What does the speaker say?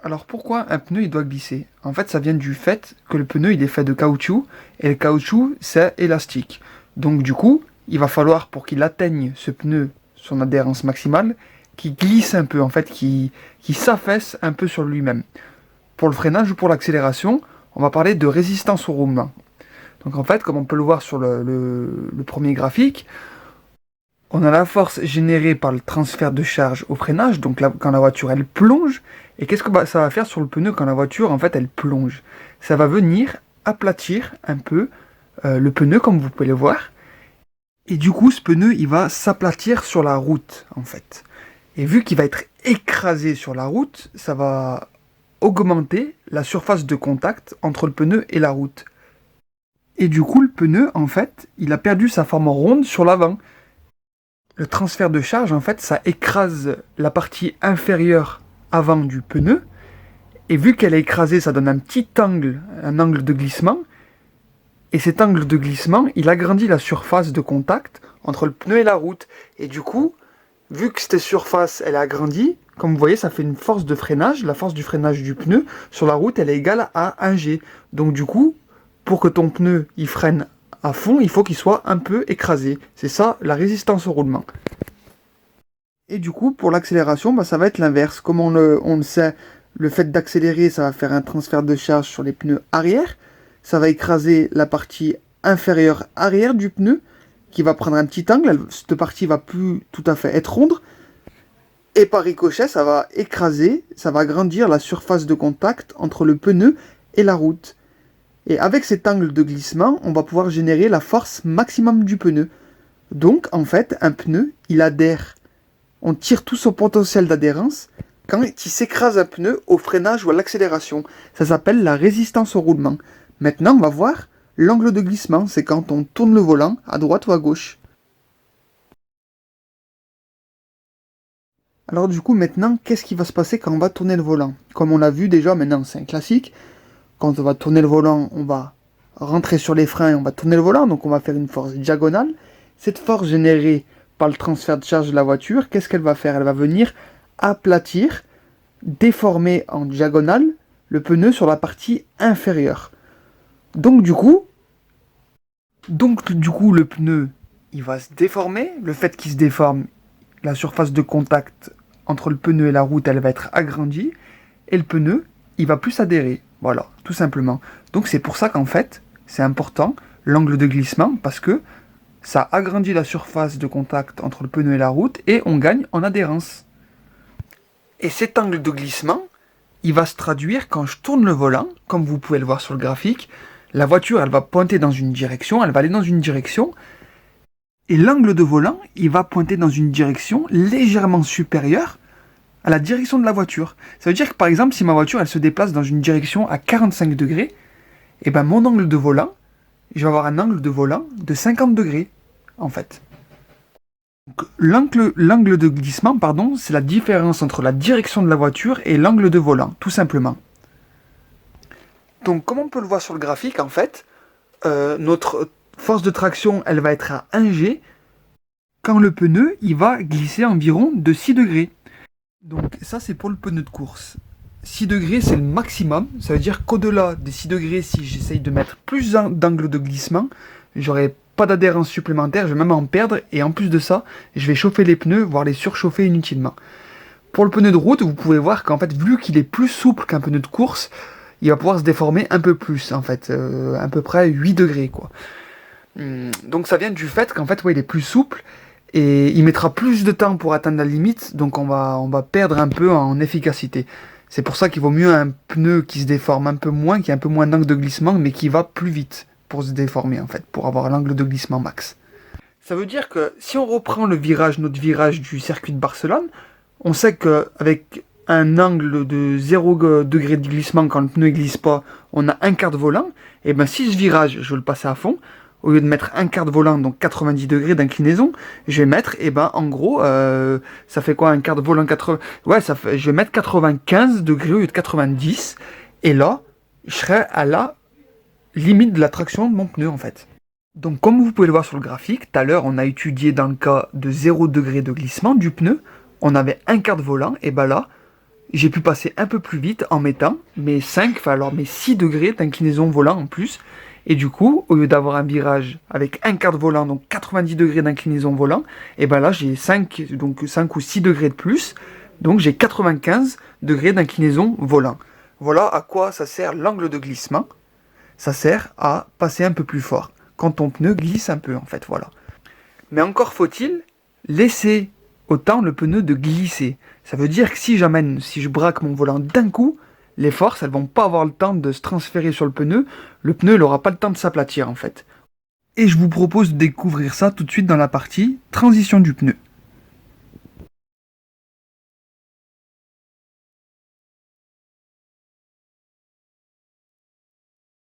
Alors pourquoi un pneu il doit glisser? En fait, ça vient du fait que le pneu il est fait de caoutchouc et le caoutchouc c'est élastique. Donc du coup, il va falloir pour qu'il atteigne ce pneu son adhérence maximale, qu'il glisse un peu en fait, qu'il s'affaisse un peu sur lui-même. Pour le freinage ou pour l'accélération, on va parler de résistance au roulement. Donc en fait, comme on peut le voir sur le premier graphique, on a la force générée par le transfert de charge au freinage, donc là, quand la voiture elle plonge, et qu'est-ce que ça va faire sur le pneu quand la voiture en fait elle plonge? Ça va venir aplatir un peu le pneu comme vous pouvez le voir, et du coup ce pneu il va s'aplatir sur la route en fait. Et vu qu'il va être écrasé sur la route, ça va augmenter la surface de contact entre le pneu et la route. Et du coup le pneu en fait il a perdu sa forme ronde sur l'avant. Le transfert de charge, en fait, ça écrase la partie inférieure avant du pneu. Et vu qu'elle est écrasée, ça donne un petit angle, un angle de glissement. Et cet angle de glissement, il agrandit la surface de contact entre le pneu et la route. Et du coup, vu que cette surface, elle est agrandie, comme vous voyez, ça fait une force de freinage. La force du freinage du pneu sur la route, elle est égale à 1 G. Donc du coup, pour que ton pneu, il freine à fond, il faut qu'il soit un peu écrasé. C'est ça, la résistance au roulement. Et du coup, pour l'accélération, bah, ça va être l'inverse. Comme on le sait, le fait d'accélérer, ça va faire un transfert de charge sur les pneus arrière. Ça va écraser la partie inférieure arrière du pneu, qui va prendre un petit angle. Cette partie va plus tout à fait être ronde. Et par ricochet, ça va écraser, ça va agrandir la surface de contact entre le pneu et la route. Et avec cet angle de glissement, on va pouvoir générer la force maximum du pneu. Donc, en fait, un pneu, il adhère. On tire tout son potentiel d'adhérence quand il s'écrase un pneu au freinage ou à l'accélération. Ça s'appelle la résistance au roulement. Maintenant, on va voir l'angle de glissement. C'est quand on tourne le volant à droite ou à gauche. Alors du coup, maintenant, qu'est-ce qui va se passer quand on va tourner le volant? Comme on l'a vu déjà, maintenant, c'est un classique. Quand on va tourner le volant, on va rentrer sur les freins et on va tourner le volant. Donc on va faire une force diagonale. Cette force générée par le transfert de charge de la voiture, qu'est-ce qu'elle va faire? Elle va venir aplatir, déformer en diagonale le pneu sur la partie inférieure. Donc du coup, le pneu, il va se déformer. Le fait qu'il se déforme, la surface de contact entre le pneu et la route, elle va être agrandie. Et le pneu, il va plus adhérer. Voilà, tout simplement. Donc c'est pour ça qu'en fait, c'est important, l'angle de glissement, parce que ça agrandit la surface de contact entre le pneu et la route et on gagne en adhérence. Et cet angle de glissement, il va se traduire quand je tourne le volant, comme vous pouvez le voir sur le graphique. La voiture, elle va pointer dans une direction, elle va aller dans une direction, et l'angle de volant, il va pointer dans une direction légèrement supérieure à la direction de la voiture. Ça veut dire que par exemple, si ma voiture, elle se déplace dans une direction à 45 degrés, et ben mon angle de volant, je vais avoir un angle de volant de 50 degrés, en fait. L'angle de glissement, pardon, c'est la différence entre la direction de la voiture et l'angle de volant, tout simplement. Donc, comme on peut le voir sur le graphique, en fait, notre force de traction, elle va être à 1 G quand le pneu, il va glisser environ de 6 degrés. Donc, ça, c'est pour le pneu de course. 6 degrés, c'est le maximum. Ça veut dire qu'au-delà des 6 degrés, si j'essaye de mettre plus d'angle de glissement, j'aurai pas d'adhérence supplémentaire, je vais même en perdre, et en plus de ça, je vais chauffer les pneus, voire les surchauffer inutilement. Pour le pneu de route, vous pouvez voir qu'en fait, vu qu'il est plus souple qu'un pneu de course, il va pouvoir se déformer un peu plus, en fait, à peu près 8 degrés, quoi. Donc ça vient du fait qu'en fait, ouais, il est plus souple, et il mettra plus de temps pour atteindre la limite, donc on va perdre un peu en efficacité. C'est pour ça qu'il vaut mieux un pneu qui se déforme un peu moins, qui a un peu moins d'angle de glissement, mais qui va plus vite pour se déformer en fait, pour avoir l'angle de glissement max. Ça veut dire que si on reprend notre virage du circuit de Barcelone, on sait qu'avec un angle de 0 degré de glissement quand le pneu ne glisse pas, on a un quart de volant, et bien si ce virage, je veux le passer à fond, au lieu de mettre un quart de volant, donc 90 degrés d'inclinaison, je vais mettre, et ben en gros, ça fait quoi un quart de volant 80... Ouais, je vais mettre 95 degrés au lieu de 90, et là, je serai à la limite de la traction de mon pneu en fait. Donc comme vous pouvez le voir sur le graphique, tout à l'heure on a étudié dans le cas de 0 degré de glissement du pneu, on avait un quart de volant, et ben là, j'ai pu passer un peu plus vite en mettant mes 6 degrés d'inclinaison volant en plus. Et du coup, au lieu d'avoir un virage avec un quart de volant, donc 90 degrés d'inclinaison volant, et ben là j'ai 5 ou 6 degrés de plus, donc j'ai 95 degrés d'inclinaison volant. Voilà à quoi ça sert l'angle de glissement. Ça sert à passer un peu plus fort, quand ton pneu glisse un peu en fait, voilà. Mais encore faut-il laisser autant le pneu de glisser. Ça veut dire que si je braque mon volant d'un coup, les forces, elles vont pas avoir le temps de se transférer sur le pneu n'aura pas le temps de s'aplatir en fait. Et je vous propose de découvrir ça tout de suite dans la partie transition du pneu.